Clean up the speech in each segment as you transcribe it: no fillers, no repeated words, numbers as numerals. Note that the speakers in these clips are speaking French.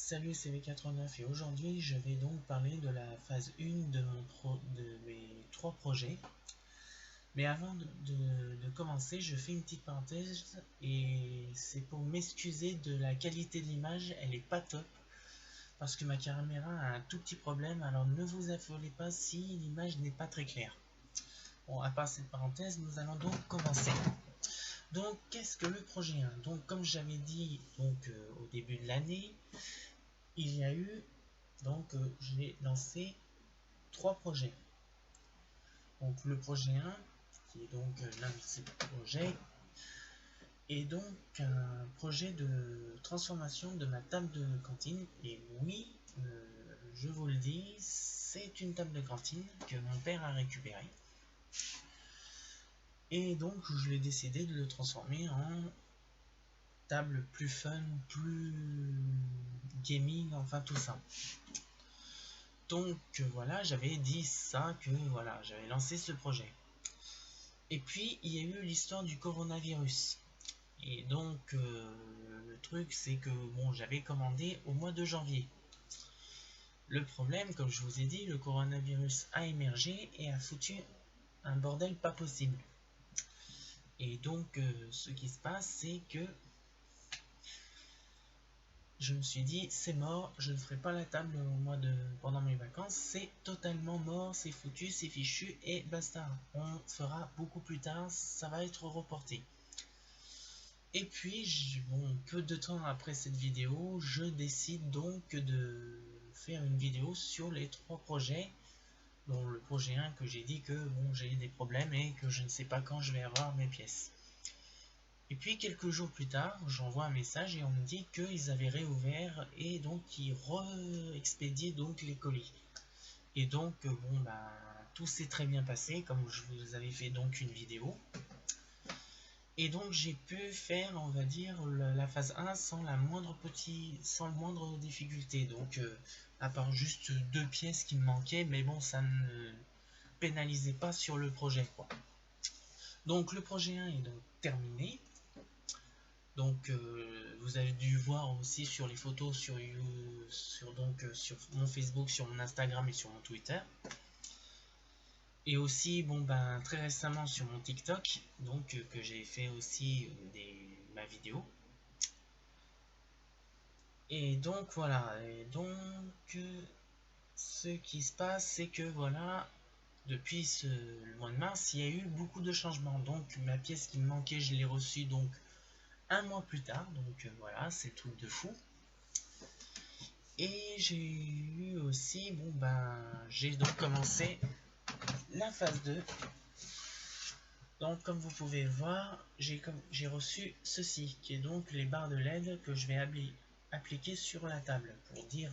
Salut, c'est V89 et aujourd'hui je vais donc parler de la phase 1 de mes 3 projets. Mais avant de commencer, je fais une petite parenthèse et c'est pour m'excuser de la qualité de l'image, elle est pas top parce que ma caméra a un tout petit problème, alors ne vous affolez pas si l'image n'est pas très claire. Bon, à part cette parenthèse, nous allons donc commencer. Donc, qu'est-ce que le projet 1? Donc, comme j'avais dit au début de l'année, il y a eu j'ai lancé 3 projets. Donc le projet 1, qui est donc l'un de ces projets, est donc un projet de transformation de ma table de cantine. Et oui, je vous le dis, c'est une table de cantine que mon père a récupérée. Et donc je l'ai décidé de le transformer en table plus fun, plus gaming, enfin tout ça. Donc voilà, j'avais dit ça, que voilà, j'avais lancé ce projet. Et puis il y a eu l'histoire du coronavirus. Et donc le truc c'est que bon, j'avais commandé au mois de janvier. Le problème, comme je vous ai dit, le coronavirus a émergé et a foutu un bordel pas possible. Et donc ce qui se passe, c'est que je me suis dit, c'est mort, je ne ferai pas la table pendant mes vacances, c'est totalement mort, c'est foutu, c'est fichu, et basta. On fera beaucoup plus tard, ça va être reporté. Et puis, bon, peu de temps après cette vidéo, je décide donc de faire une vidéo sur les 3 projets, dont le projet 1 que j'ai dit que bon, j'ai des problèmes et que je ne sais pas quand je vais avoir mes pièces. Et puis quelques jours plus tard, j'envoie un message et on me dit qu'ils avaient réouvert et donc ils re-expédiaient donc les colis. Et donc bon bah tout s'est très bien passé, comme je vous avais fait donc une vidéo. Et donc j'ai pu faire, on va dire, la phase 1 sans la moindre difficulté. Donc à part juste 2 pièces qui me manquaient, mais bon, ça ne pénalisait pas sur le projet, quoi. Donc le projet 1 est donc terminé. Donc vous avez dû voir aussi sur les photos sur mon Facebook, sur mon Instagram et sur mon Twitter. Et aussi bon ben très récemment sur mon TikTok, donc que j'ai fait aussi ma vidéo. Et donc voilà, et donc ce qui se passe, c'est que voilà, depuis le mois de mars, il y a eu beaucoup de changements. Donc ma pièce qui me manquait, je l'ai reçue donc un mois plus tard. Donc voilà, c'est tout de fou. Et j'ai eu aussi, bon ben, j'ai donc commencé la phase 2. Donc comme vous pouvez voir, j'ai reçu ceci, qui est donc les barres de LED que je vais appliquer sur la table, pour dire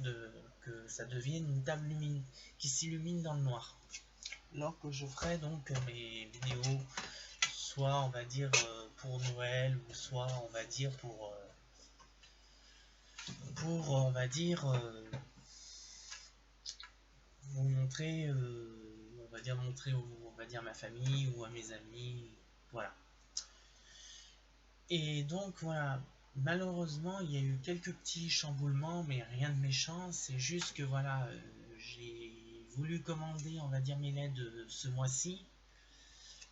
que ça devienne une table qui s'illumine dans le noir. Lors que je ferai donc mes vidéos, soit on va dire pour Noël, ou soit on va dire pour on va dire vous montrer, on va dire ma famille ou à mes amis, voilà. Et donc voilà, malheureusement il y a eu quelques petits chamboulements, mais rien de méchant. C'est juste que voilà, j'ai voulu commander, on va dire, mes LED ce mois-ci,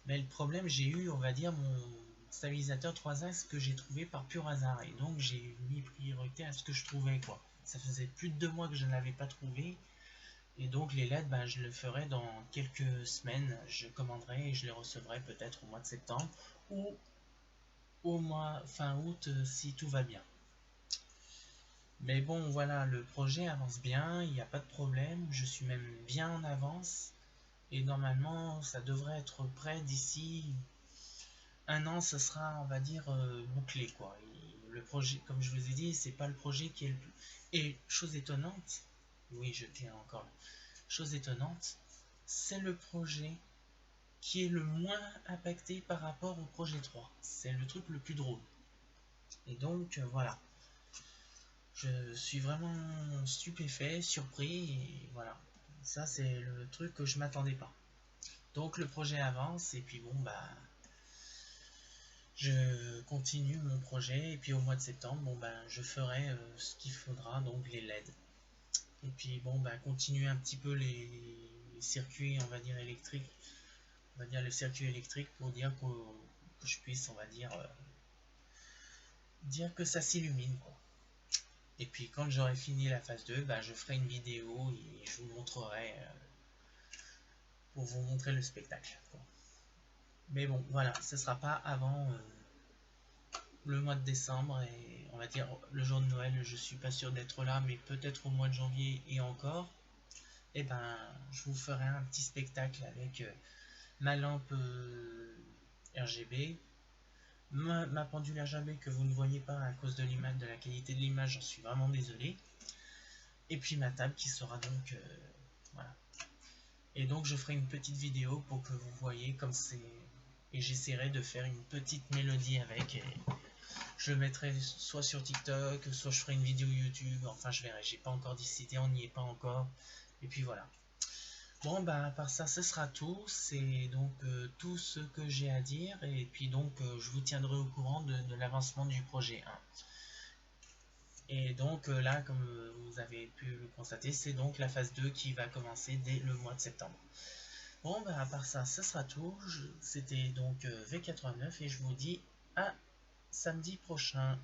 mais le problème, j'ai eu, on va dire, mon stabilisateur 3 axes que j'ai trouvé par pur hasard, et donc j'ai mis priorité à ce que je trouvais, quoi. Ça faisait plus de 2 mois que je ne l'avais pas trouvé. Et donc les LED, ben, je le ferai dans quelques semaines. Je commanderai et je les recevrai peut-être au mois de septembre ou au mois fin août si tout va bien. Mais bon, voilà, le projet avance bien, il n'y a pas de problème. Je suis même bien en avance. Et normalement, ça devrait être prêt d'ici 1 an. Ce sera, on va dire, bouclé, quoi. Et le projet, comme je vous ai dit, c'est pas le projet qui est le plus... Et chose étonnante, oui, je tiens encore... Chose étonnante, c'est le projet qui est le moins impacté par rapport au projet 3. C'est le truc le plus drôle. Et donc voilà. Je suis vraiment stupéfait, surpris, et voilà. Ça c'est le truc que je m'attendais pas. Donc le projet avance, et puis bon bah... je continue mon projet et puis au mois de septembre, bon ben je ferai ce qu'il faudra, donc les LED. Et puis bon ben continuer un petit peu les circuits, on va dire électriques, on va dire le circuit électrique pour dire que je puisse, on va dire que ça s'illumine quoi. Et puis quand j'aurai fini la phase 2, ben, je ferai une vidéo et je vous montrerai pour vous montrer le spectacle quoi. Mais bon voilà, ce sera pas avant le mois de décembre et on va dire le jour de Noël, je suis pas sûr d'être là, mais peut-être au mois de janvier et encore. Et ben, je vous ferai un petit spectacle avec ma lampe RGB, ma pendule RGB que vous ne voyez pas à cause de l'image, de la qualité de l'image, j'en suis vraiment désolé. Et puis ma table qui sera donc voilà. Et donc je ferai une petite vidéo pour que vous voyez comme c'est et j'essaierai de faire une petite mélodie avec. Et je le mettrai soit sur TikTok, soit je ferai une vidéo YouTube, enfin je verrai, j'ai pas encore décidé, on n'y est pas encore. Et puis voilà. Bon bah à part ça, ce sera tout, c'est donc tout ce que j'ai à dire, et puis donc je vous tiendrai au courant de l'avancement du projet 1. Et donc là, comme vous avez pu le constater, c'est donc la phase 2 qui va commencer dès le mois de septembre. Bon bah à part ça, ce sera tout, c'était donc V89 et je vous dis à samedi prochain.